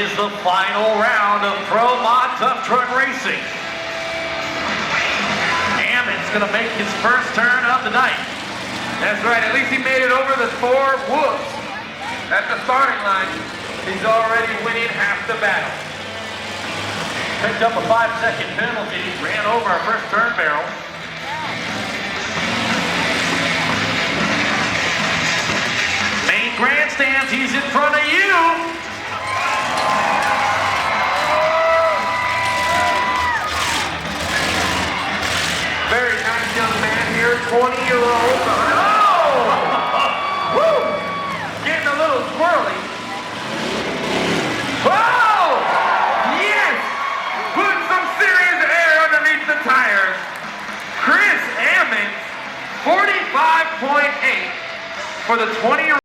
Is the final round of Pro Mod Tough Truck Racing. Ammon's going to make his first turn of the night. That's right, at least he made it over the 4 whoops at the starting line. He's already winning half the battle. Picked up a 5-second penalty, ran over our first turn barrel. Main grandstands, he's in front of you. Very nice young man here, 20-year-old. Oh! Woo! Getting a little squirrely. Oh! Yes! Putting some serious air underneath the tires. Chris Ammons, 45.8 for the 20-year-old.